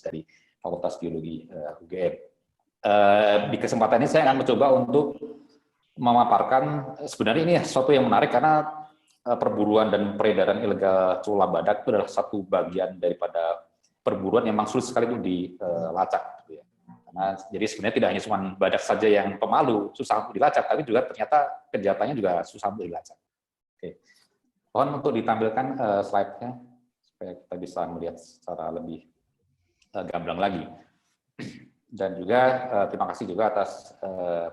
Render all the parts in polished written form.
dari Fakultas Biologi UGM. Di kesempatan ini saya akan mencoba untuk memaparkan sebenarnya ini sesuatu yang menarik karena perburuan dan peredaran ilegal cula badak itu adalah satu bagian daripada perburuan yang memang sulit sekali untuk dilacak. Gitu ya. Karena jadi sebenarnya tidak hanya cuma badak saja yang pemalu, susah untuk dilacak, tapi juga ternyata kejahatannya juga susah untuk dilacak. Oke. Mohon untuk ditampilkan slide-nya supaya kita bisa melihat secara lebih gamblang lagi. Dan juga terima kasih juga atas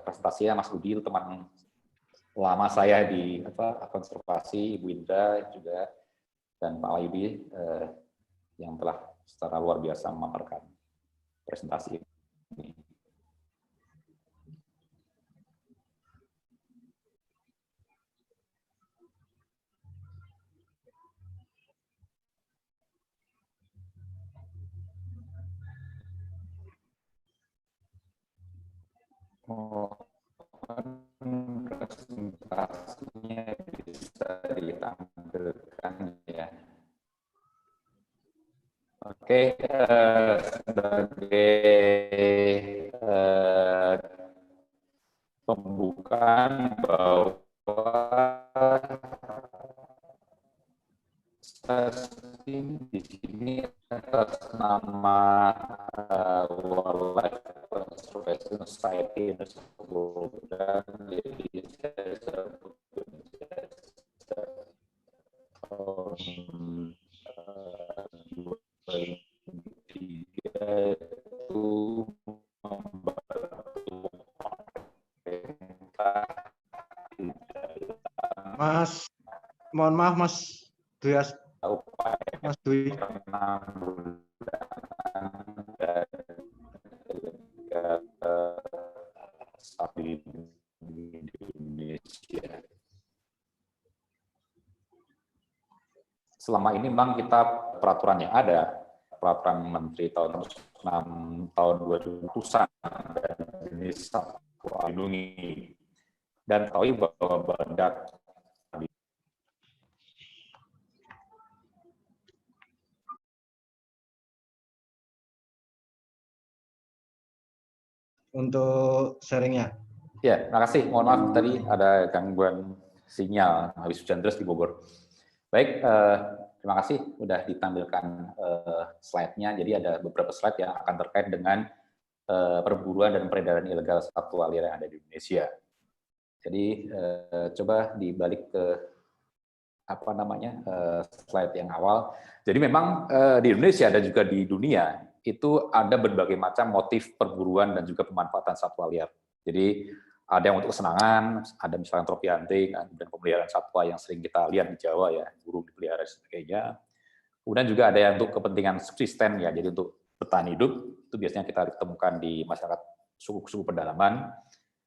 presentasinya Mas Budi, teman lama saya di konservasi, Ibu Indra juga, dan Pak Wahyudi yang telah secara luar biasa memaparkan presentasi ini. Presentasinya bisa ditampilkan ya. Oke, sebagai pembukaan bahwa di sini atas nama Wildlife Conservation Society dan jadi saya itu Mas, mohon maaf Mas Dwi, Mas Dwi. Di Indonesia. Selama ini memang kita peraturan yang ada, peraturan Menteri tahun 6 tahun 2000-an dan jenis satwa dilindungi, dan tahu bahwa badak untuk sharingnya. Ya, terima kasih. Mohon maaf tadi ada gangguan sinyal habis hujan deras di Bogor. Baik, terima kasih sudah ditampilkan slide-nya. Jadi ada beberapa slide yang akan terkait dengan perburuan dan peredaran ilegal satwa liar yang ada di Indonesia. Jadi coba dibalik ke slide yang awal. Jadi memang di Indonesia dan juga di dunia itu ada berbagai macam motif perburuan dan juga pemanfaatan satwa liar. Jadi ada yang untuk kesenangan, ada misalnya tropi hunting, dan pemeliharaan satwa yang sering kita lihat di Jawa ya, burung dipelihara dan sebagainya. Kemudian juga ada yang untuk kepentingan subsisten ya, jadi untuk bertahan hidup, itu biasanya kita temukan di masyarakat suku-suku pedalaman.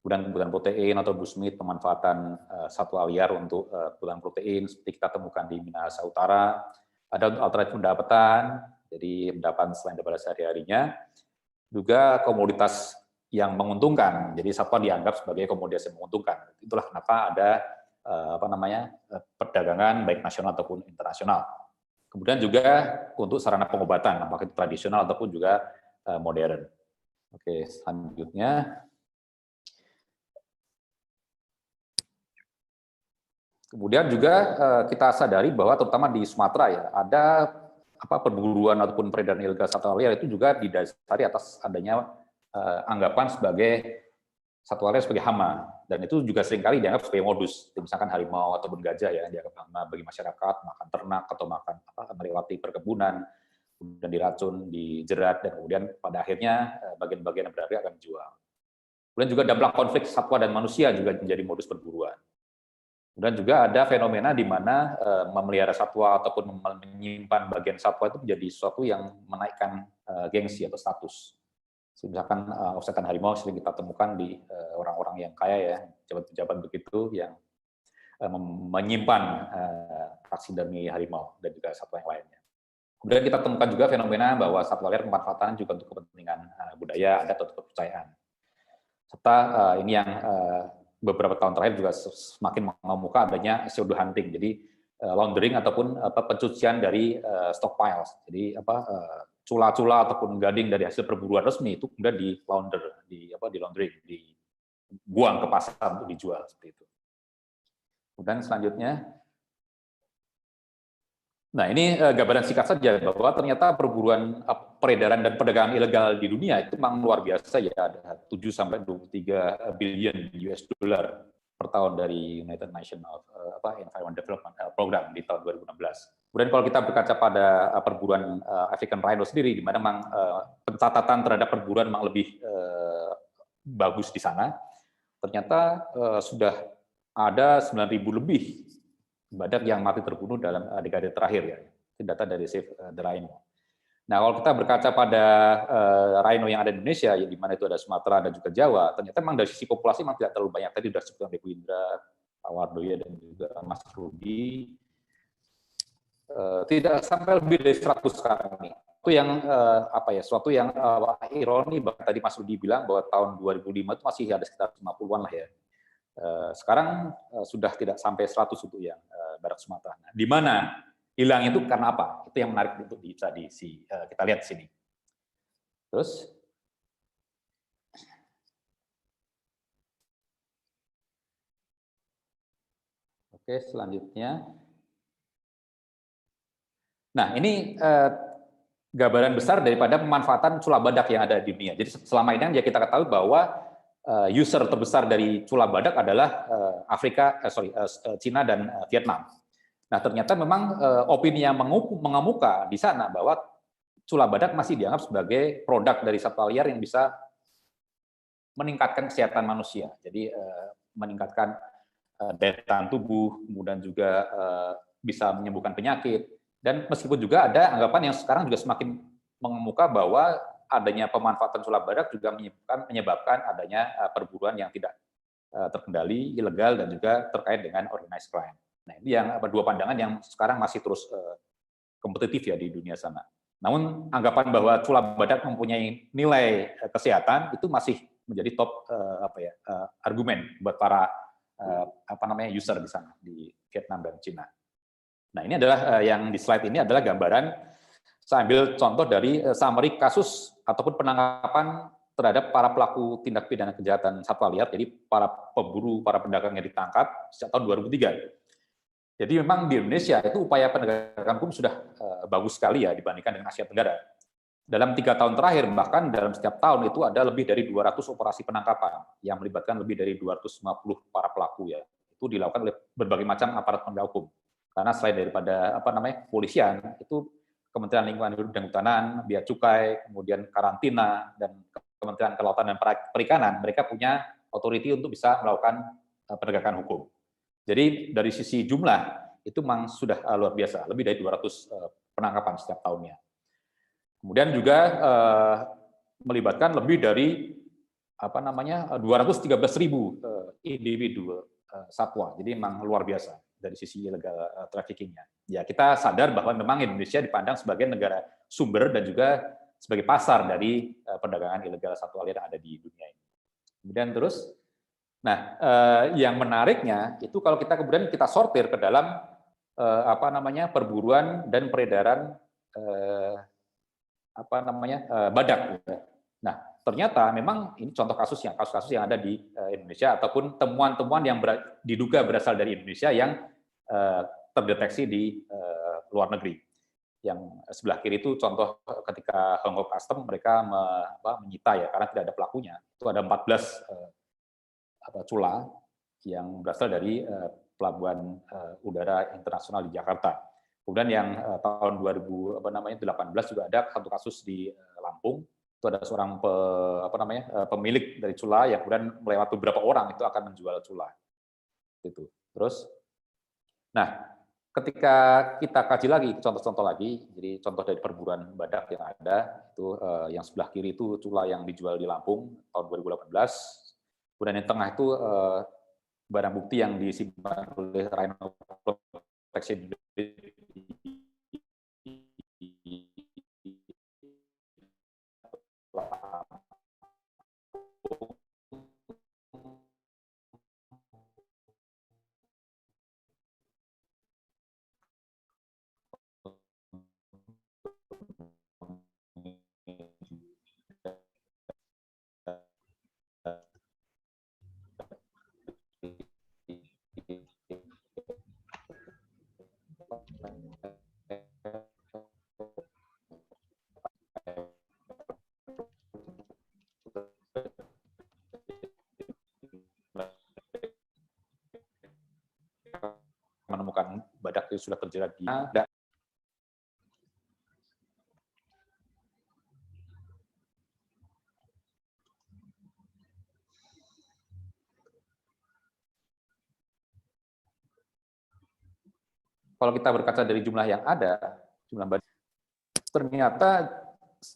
Kemudian kebutuhan protein atau busmit, pemanfaatan satwa liar untuk kebutuhan protein, seperti kita temukan di Minahasa Utara. Ada untuk alternatif pendapatan, jadi pendapatan selain daripada sehari-harinya. Juga komoditas yang menguntungkan, jadi satwa dianggap sebagai komoditas yang menguntungkan. Itulah kenapa ada perdagangan baik nasional ataupun internasional. Kemudian juga untuk sarana pengobatan, apakah itu tradisional ataupun juga modern. Oke, selanjutnya. Kemudian juga kita sadari bahwa terutama di Sumatera ya, ada perburuan ataupun peredaran ilegal satwa liar itu juga didasari atas adanya anggapan sebagai satwa liar sebagai hama, dan itu juga seringkali dianggap sebagai modus. Misalkan harimau ataupun gajah ya dianggap hama bagi masyarakat, makan ternak atau makan melewati perkebunan, kemudian diracun, dijerat, dan kemudian pada akhirnya bagian-bagian yang berharga akan dijual. Kemudian juga dampak konflik satwa dan manusia juga menjadi modus perburuan. Dan juga ada fenomena di mana memelihara satwa ataupun menyimpan bagian satwa itu menjadi sesuatu yang menaikkan gengsi atau status. Misalkan offsetan harimau sering kita temukan di orang-orang yang kaya ya, pejabat-pejabat begitu yang menyimpan taksidermi harimau dan juga satwa yang lainnya. Kemudian kita temukan juga fenomena bahwa satwa liar pemanfaatan juga untuk kepentingan budaya, adat atau kepercayaan. Serta ini yang beberapa tahun terakhir juga semakin mengemuka adanya pseudo hunting, jadi laundering ataupun pencucian dari stockpiles, jadi cula-cula ataupun gading dari hasil perburuan resmi itu kemudian di launder, di laundering, dibuang ke pasar untuk dijual seperti itu. Kemudian selanjutnya, nah ini gambaran singkat saja bahwa ternyata perburuan, peredaran dan perdagangan ilegal di dunia itu memang luar biasa ya, ada 7 sampai 23 billion US dollar per tahun dari United Nations Environment Development Program di tahun 2016. Kemudian kalau kita berkaca pada perburuan African rhino sendiri, di mana memang pencatatan terhadap perburuan memang lebih bagus di sana, ternyata sudah ada 9.000 lebih badak yang mati terbunuh dalam dekade terakhir ya. Itu data dari Save the Rhino. Nah, kalau kita berkaca pada rhino yang ada di Indonesia, ya, di mana itu ada Sumatera dan juga Jawa, ternyata memang dari sisi populasi memang tidak terlalu banyak. Tadi sudah disebutkan oleh Bu Indra, Pak Wardoyo, dan juga Mas Rudi. Tidak sampai lebih dari 100 sekarang ini. Itu yang suatu yang ironi, bahkan tadi Mas Rudi bilang bahwa tahun 2005 itu masih ada sekitar 50-an lah ya. Sekarang sudah tidak sampai 100 untuk yang badak Sumatera. Nah, di mana hilang itu karena apa? Itu yang menarik untuk bisa kita lihat di sini. Terus, oke, selanjutnya. Nah, ini gambaran besar daripada pemanfaatan cula badak yang ada di dunia. Jadi selama ini ya kita ketahui bahwa user terbesar dari cula badak adalah Cina dan Vietnam. Nah, ternyata memang opini yang mengemuka di sana bahwa cula badak masih dianggap sebagai produk dari satwa liar yang bisa meningkatkan kesehatan manusia. Jadi meningkatkan daya tahan tubuh, kemudian juga bisa menyembuhkan penyakit. Dan meskipun juga ada anggapan yang sekarang juga semakin mengemuka bahwa adanya pemanfaatan cula badak juga menyebabkan adanya perburuan yang tidak terkendali, ilegal, dan juga terkait dengan organized crime. Nah, ini yang dua pandangan yang sekarang masih terus kompetitif ya di dunia sana. Namun anggapan bahwa cula badak mempunyai nilai kesehatan itu masih menjadi top argumen buat para user di sana di Vietnam dan Cina. Nah, ini adalah yang di slide ini adalah gambaran. Saya ambil contoh dari summary kasus ataupun penangkapan terhadap para pelaku tindak pidana kejahatan satwa liar, jadi para pemburu, para pedagang yang ditangkap sejak tahun 2003. Jadi memang di Indonesia itu upaya penegakan hukum sudah bagus sekali ya dibandingkan dengan Asia Tenggara. Dalam 3 tahun terakhir, bahkan dalam setiap tahun itu ada lebih dari 200 operasi penangkapan yang melibatkan lebih dari 250 para pelaku ya. Itu dilakukan oleh berbagai macam aparat penegak hukum. Karena selain daripada kepolisian, itu Kementerian Lingkungan Hidup dan Kehutanan, Bea Cukai, kemudian karantina, dan Kementerian Kelautan dan Perikanan, mereka punya otoriti untuk bisa melakukan penegakan hukum. Jadi dari sisi jumlah, itu memang sudah luar biasa, lebih dari 200 penangkapan setiap tahunnya. Kemudian juga melibatkan lebih dari 213.000 individu satwa, jadi memang luar biasa dari sisi illegal trafficking-nya. Ya, kita sadar bahwa memang Indonesia dipandang sebagai negara sumber dan juga sebagai pasar dari perdagangan ilegal satwa liar yang ada di dunia ini. Kemudian terus, nah yang menariknya itu kalau kita kemudian kita sortir ke dalam perburuan dan peredaran badak. Nah, ternyata memang ini contoh kasus yang ada di Indonesia ataupun temuan-temuan yang diduga berasal dari Indonesia yang terdeteksi di luar negeri. Yang sebelah kiri itu contoh ketika Hong Kong Custom mereka menyita ya karena tidak ada pelakunya. Itu ada 14 cula yang berasal dari pelabuhan udara internasional di Jakarta. Kemudian yang tahun 2018 juga ada satu kasus di Lampung. Itu ada seorang pemilik dari cula yang kemudian melewati beberapa orang itu akan menjual cula. Itu. Terus, nah ketika kita kaji lagi contoh-contoh lagi, jadi contoh dari perburuan badak yang ada itu yang sebelah kiri itu cula yang dijual di Lampung tahun 2018. Kemudian yang tengah itu barang bukti yang disimpan oleh Rhino Protection barangkali sudah terjadi. Kalau kita berkaca dari jumlah yang ada, jumlah badak, ternyata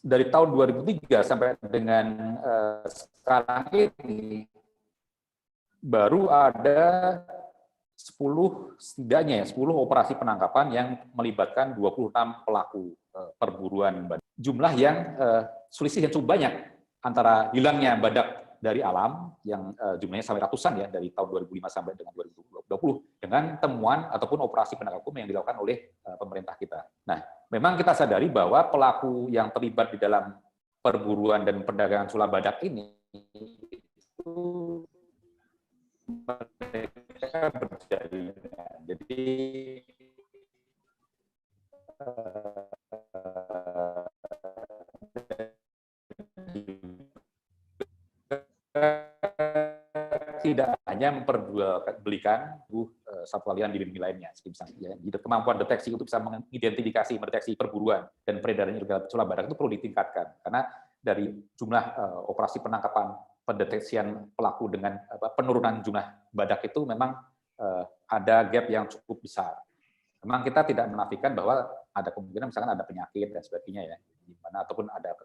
dari tahun 2003 sampai dengan sekarang ini baru ada 10 setidaknya ya 10 operasi penangkapan yang melibatkan 26 pelaku perburuan badak. Jumlah yang selisih yang cukup banyak antara hilangnya badak dari alam yang jumlahnya sampai ratusan ya dari tahun 2005 sampai dengan 2020 dengan temuan ataupun operasi penegak hukum yang dilakukan oleh pemerintah kita. Nah, memang kita sadari bahwa pelaku yang terlibat di dalam perburuan dan perdagangan sula badak ini itu mereka berjaringan. Jadi tidak hanya memperjualbelikan satwa liar dilindungi lainnya, misalnya. Kemampuan deteksi untuk bisa mengidentifikasi, mendeteksi perburuan dan peredaran ilegal sula badak itu perlu ditingkatkan karena dari jumlah operasi penangkapan, pendeteksian pelaku dengan penurunan jumlah badak itu memang ada gap yang cukup besar. Memang kita tidak menafikan bahwa ada kemungkinan misalkan ada penyakit dan sebagainya ya, di mana ataupun ada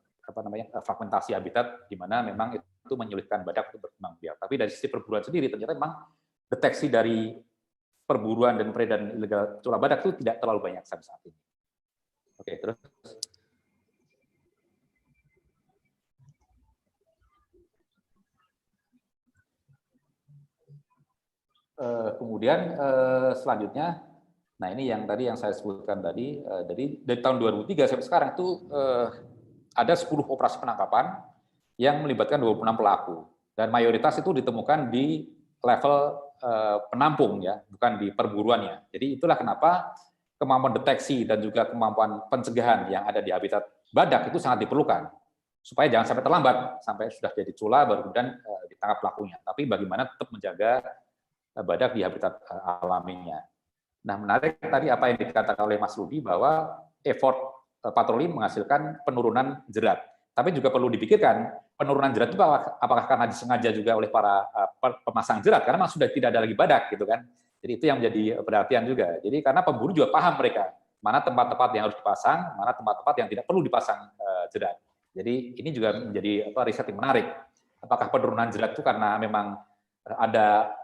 fragmentasi habitat di mana memang itu menyulitkan badak untuk berkembang biak. Tapi dari sisi perburuan sendiri ternyata memang deteksi dari perburuan dan peredaran ilegal sula badak itu tidak terlalu banyak sampai saat ini. Oke, terus kemudian selanjutnya, nah ini yang tadi yang saya sebutkan tadi, dari tahun 2003 sampai sekarang itu ada 10 operasi penangkapan yang melibatkan 26 pelaku dan mayoritas itu ditemukan di level penampung ya, bukan di perburuannya. Jadi itulah kenapa kemampuan deteksi dan juga kemampuan pencegahan yang ada di habitat badak itu sangat diperlukan supaya jangan sampai terlambat sampai sudah jadi cula baru kemudian ditangkap pelakunya. Tapi bagaimana tetap menjaga badak di habitat alaminya. Nah, menarik tadi apa yang dikatakan oleh Mas Rudi bahwa effort patroli menghasilkan penurunan jerat. Tapi juga perlu dipikirkan penurunan jerat itu apakah karena disengaja juga oleh para pemasang jerat karena memang sudah tidak ada lagi badak gitu kan. Jadi itu yang menjadi perhatian juga. Jadi karena pemburu juga paham mereka mana tempat-tempat yang harus dipasang, mana tempat-tempat yang tidak perlu dipasang jerat. Jadi ini juga menjadi riset yang menarik. Apakah penurunan jerat itu karena memang ada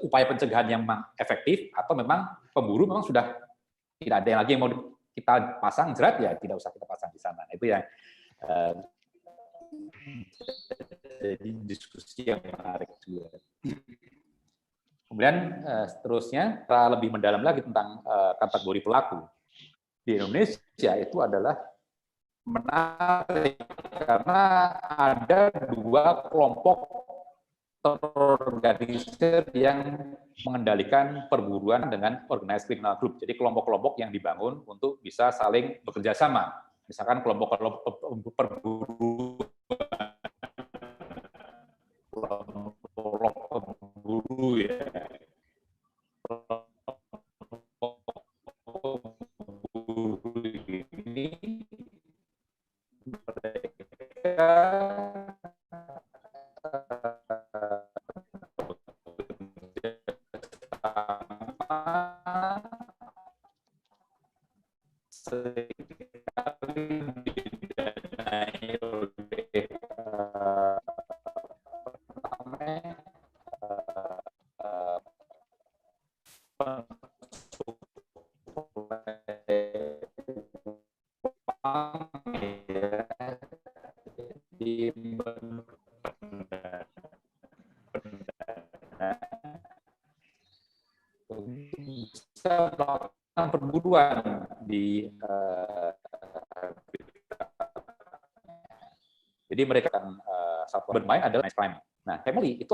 upaya pencegahan yang memang efektif atau memang pemburu memang sudah tidak ada yang lagi yang mau kita pasang jerat ya tidak usah kita pasang di sana. Itu yang jadi diskusi yang menarik juga. Kemudian seterusnya kita lebih mendalam lagi tentang kategori pelaku di Indonesia itu adalah menarik karena ada 2 kelompok terorganisir yang mengendalikan perburuan dengan organized criminal group. Jadi kelompok-kelompok yang dibangun untuk bisa saling bekerja sama. Misalkan kelompok-kelompok pemburu ya. Ini mereka bisa melakukan perburuan di jadi mereka akan satwa bermain adalah nice crime. Nah, family itu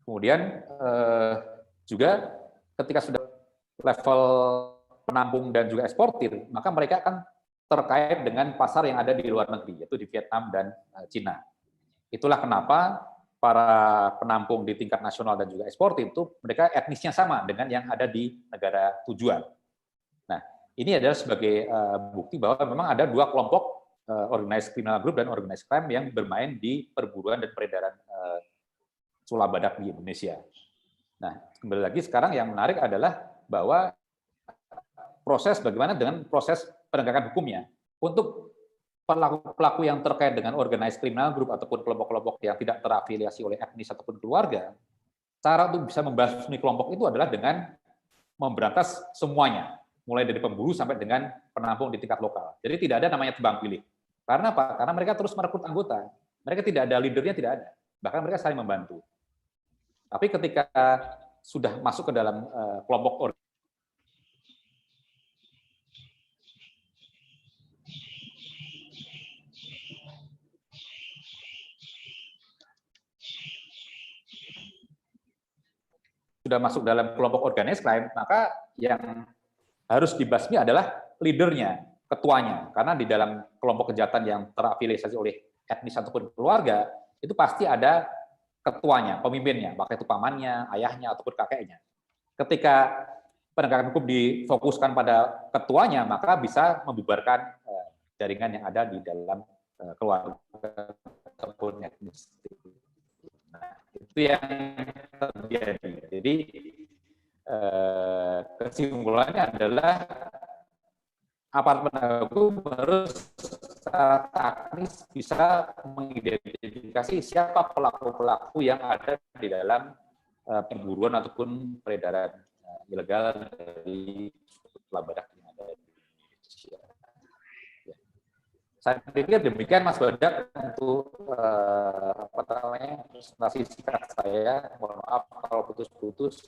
kemudian juga ketika sudah level penampung dan juga eksportir, maka mereka akan terkait dengan pasar yang ada di luar negeri, yaitu di Vietnam dan Cina. Itulah kenapa para penampung di tingkat nasional dan juga eksportir itu mereka etnisnya sama dengan yang ada di negara tujuan. Nah, ini adalah sebagai bukti bahwa memang ada dua kelompok organized criminal group dan organized crime yang bermain di perburuan dan peredaran sulap badak di Indonesia. Nah, kembali lagi sekarang yang menarik adalah bahwa proses bagaimana dengan proses penegakan hukumnya untuk pelaku-pelaku yang terkait dengan organized criminal group ataupun kelompok-kelompok yang tidak terafiliasi oleh etnis ataupun keluarga, cara untuk bisa membasmi kelompok itu adalah dengan memberantas semuanya, mulai dari pemburu sampai dengan penampung di tingkat lokal. Jadi tidak ada namanya tebang pilih. Karena apa? Karena mereka terus merekrut anggota. Mereka tidak ada leadernya, tidak ada. Bahkan mereka saling membantu. Tapi ketika sudah masuk ke dalam kelompok sudah masuk dalam kelompok organized crime, maka yang harus dibasmi adalah leadernya, ketuanya. Karena di dalam kelompok kejahatan yang terafiliasi oleh etnis ataupun keluarga, itu pasti ada ketuanya, pemimpinnya, baik itu pamannya, ayahnya, ataupun kakeknya. Ketika penegakan hukum difokuskan pada ketuanya, maka bisa membubarkan jaringan yang ada di dalam keluarga ataupun etnis. Nah, itu yang terjadi. Jadi kesimpulannya adalah aparat penegak hukum harus secara teknis bisa mengidentifikasi siapa pelaku-pelaku yang ada di dalam perburuan ataupun peredaran ilegal dari sulap badak yang ada di Indonesia. Saya pikir demikian Mas Badak untuk presentasi singkat saya. Mohon maaf kalau putus-putus.